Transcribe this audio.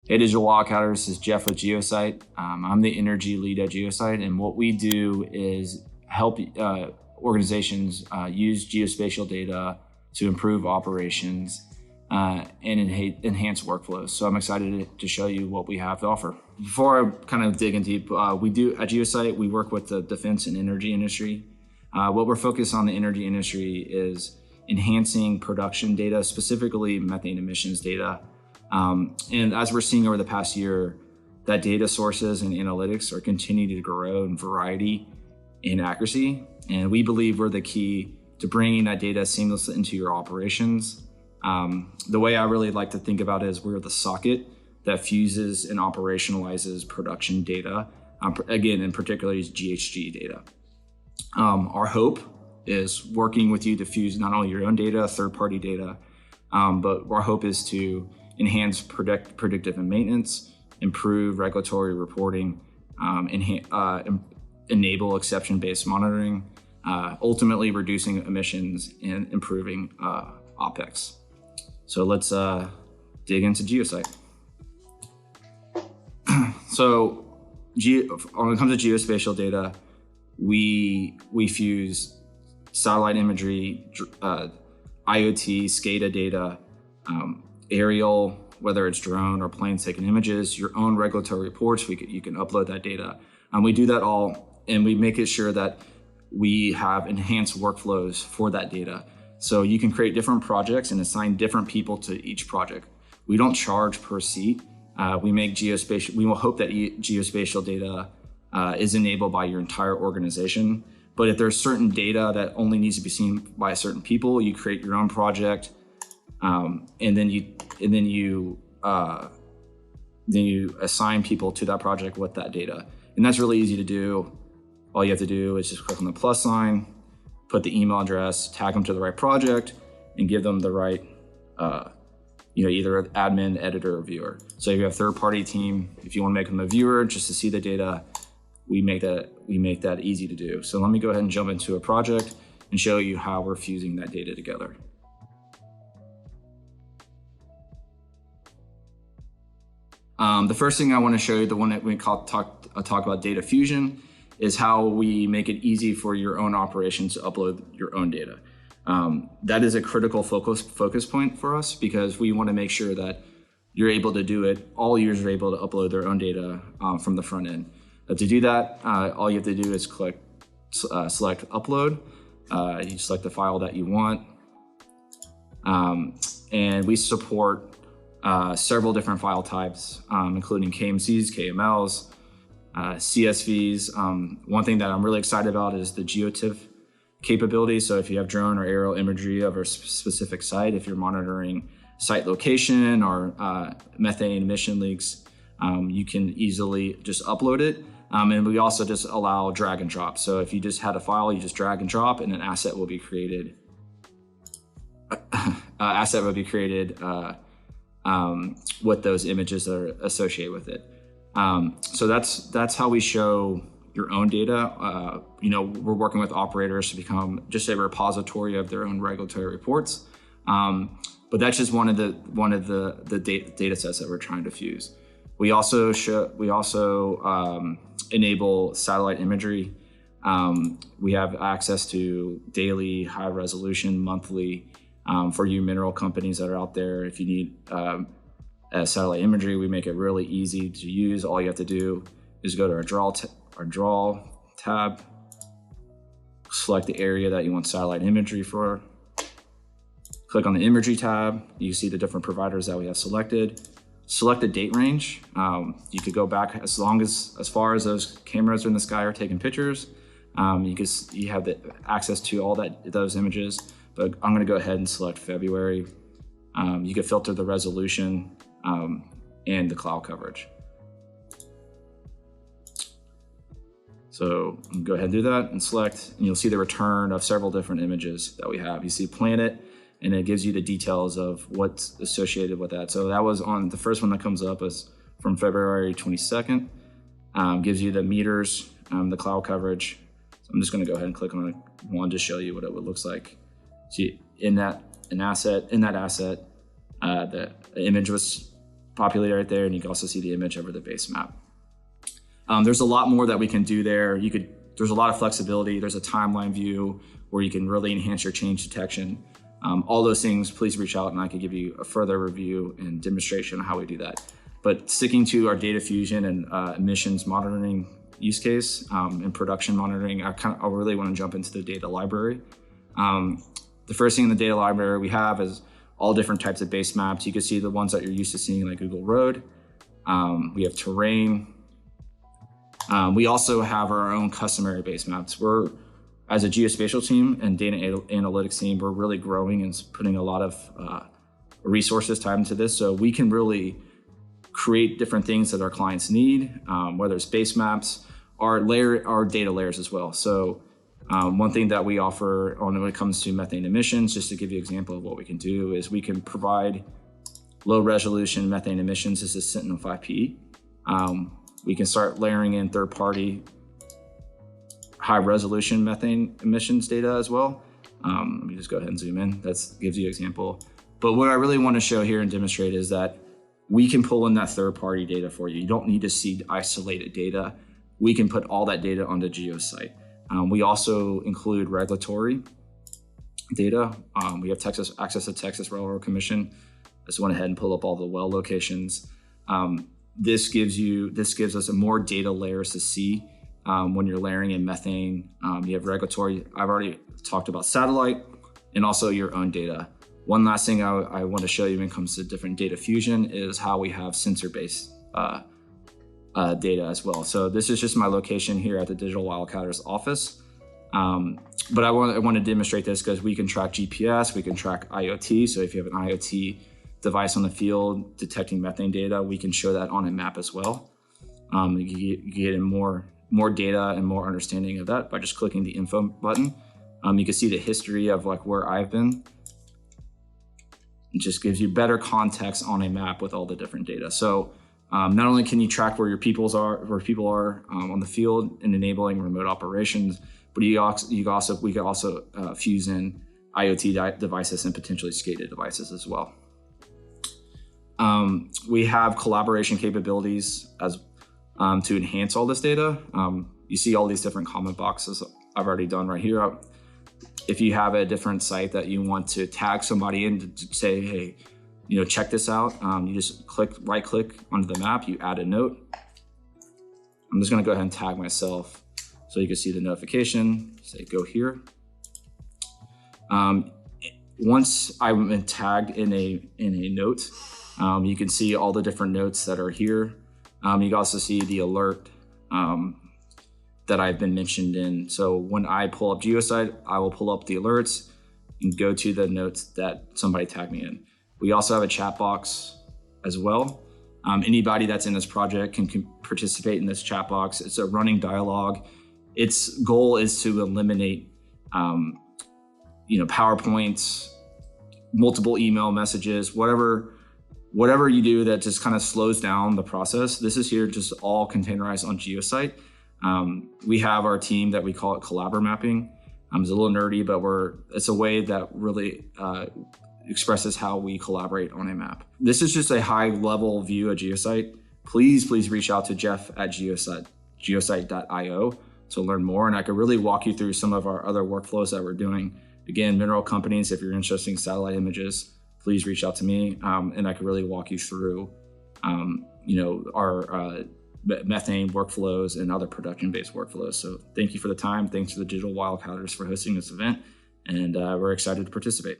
Hey, Digital Wildcatters, this is Jeff with Geosite. I'm the energy lead at Geosite, and what we do is help organizations use geospatial data to improve operations and enhance workflows. So I'm excited to show you what we have to offer. Before I kind of dig in deep, we do at Geosite, we work with the defense and energy industry. What we're focused on the energy industry is enhancing production data, specifically methane emissions data. And as we're seeing over the past year, that data sources and analytics are continuing to grow in variety and accuracy. And we believe we're the key to bringing that data seamlessly into your operations. The way I really like to think about it is we're the socket that fuses and operationalizes production data, again, in particular is GHG data. Our hope is working with you to fuse not only your own data, third-party data, but our hope is to enhance predictive and maintenance, improve regulatory reporting, enable exception-based monitoring, ultimately reducing emissions and improving OpEx. So let's dig into Geosite. So when it comes to geospatial data, we fuse satellite imagery, IoT, SCADA data, aerial, whether it's drone or planes taking images, your own regulatory reports, you can upload that data. We do that all, and we make it sure that we have enhanced workflows for that data. So you can create different projects and assign different people to each project. We don't charge per seat. We will hope that geospatial data is enabled by your entire organization. But if there's certain data that only needs to be seen by certain people, you create your own project, and then you assign people to that project with that data. And that's really easy to do. All you have to do is just click on the plus sign, put the email address, tag them to the right project, and give them the right, either admin, editor, or viewer. So if you have a third-party team, if you want to make them a viewer just to see the data, we make that easy to do. So let me go ahead and jump into a project and show you how we're fusing that data together. The first thing I want to show you, the one that we talk about data fusion, is how we make it easy for your own operations to upload your own data. That is a critical focus point for us because we want to make sure that you're able to do it. All users are able to upload their own data from the front end. To do that, all you have to do is select upload. You select the file that you want. And we support several different file types, including KMCs, KMLs, CSVs. One thing that I'm really excited about is the GeoTIFF capability. So if you have drone or aerial imagery of a specific site, if you're monitoring site location or methane emission leaks, you can easily just upload it. And we also just allow drag and drop. So if you just had a file, you just drag and drop, and an asset will be created. With those images that are associated with it. So that's how we show your own data. We're working with operators to become just a repository of their own regulatory reports. But that's just one of the data sets that we're trying to fuse. We also enable satellite imagery. We have access to daily, high resolution, monthly, for you mineral companies that are out there. If you need satellite imagery, we make it really easy to use. All you have to do is go to our draw tab, select the area that you want satellite imagery for, click on the imagery tab. You see the different providers that we have selected. Select the date range. You could go back as far as those cameras in the sky are taking pictures. You have the access to all those images. But I'm going to go ahead and select February. You can filter the resolution and the cloud coverage. So go ahead and do that and select, and you'll see the return of several different images that we have. You see planet, and it gives you the details of what's associated with that. So that was on the first one that comes up is from February 22nd. Gives you the meters, the cloud coverage. So I'm just going to go ahead and click on one to show you what it looks like. See, in that asset, the image was populated right there, and you can also see the image over the base map. There's a lot more that we can do there. There's a lot of flexibility. There's a timeline view where you can really enhance your change detection. All those things, please reach out and I can give you a further review and demonstration on how we do that. But sticking to our data fusion and emissions monitoring use case and production monitoring, I really want to jump into the data library. The first thing in the data library we have is all different types of base maps. You can see the ones that you're used to seeing, like Google Road. We have terrain. We also have our own customary base maps. As a geospatial team and data analytics team, we're really growing and putting a lot of resources, time into this. So we can really create different things that our clients need, whether it's base maps, our data layers as well. So one thing that we offer when it comes to methane emissions, just to give you an example of what we can do, is we can provide low resolution methane emissions. This is Sentinel 5P. We can start layering in third-party high resolution methane emissions data as well. Let me just go ahead and zoom in. That gives you an example. But what I really want to show here and demonstrate is that we can pull in that third-party data for you. You don't need to see isolated data. We can put all that data onto Geosite. We also include regulatory data. We have access to Texas Railroad Commission. I just went ahead and pull up all the well locations. This gives us more data layers to see when you're layering in methane. You have regulatory. I've already talked about satellite and also your own data. One last thing I want to show you when it comes to different data fusion is how we have sensor-based data as well. So this is just my location here at the Digital Wildcatters office. But I want to demonstrate this because we can track GPS, we can track IoT. So if you have an IoT device on the field detecting methane data, we can show that on a map as well. You get in more data and more understanding of that by just clicking the info button. You can see the history of like where I've been. It just gives you better context on a map with all the different data. So not only can you track where people are on the field and enabling remote operations, but we could also fuse in IoT devices and potentially SCADA devices as well. We have collaboration capabilities as to enhance all this data. You see all these different comment boxes I've already done right here. If you have a different site that you want to tag somebody in to say, hey, check this out, you just right click onto the map, you add a note. I'm just gonna go ahead and tag myself so you can see the notification, say go here. Once I'm tagged in a note, you can see all the different notes that are here. You can also see the alert that I've been mentioned in. So when I pull up Geosite, I will pull up the alerts and go to the notes that somebody tagged me in. We also have a chat box as well. Anybody that's in this project can participate in this chat box. It's a running dialogue. Its goal is to eliminate PowerPoints, multiple email messages, whatever you do that just kind of slows down the process. This is here just all containerized on Geosite. We have our team that we call it Collabor Mapping. It's a little nerdy, but it's a way that really expresses how we collaborate on a map. This is just a high level view of Geosite. Please reach out to Jeff at geosite.io to learn more. And I could really walk you through some of our other workflows that we're doing. Again, mineral companies, if you're interested in satellite images, please reach out to me. And I could really walk you through, our methane workflows and other production-based workflows. So thank you for the time. Thanks to the Digital Wildcatters for hosting this event. And we're excited to participate.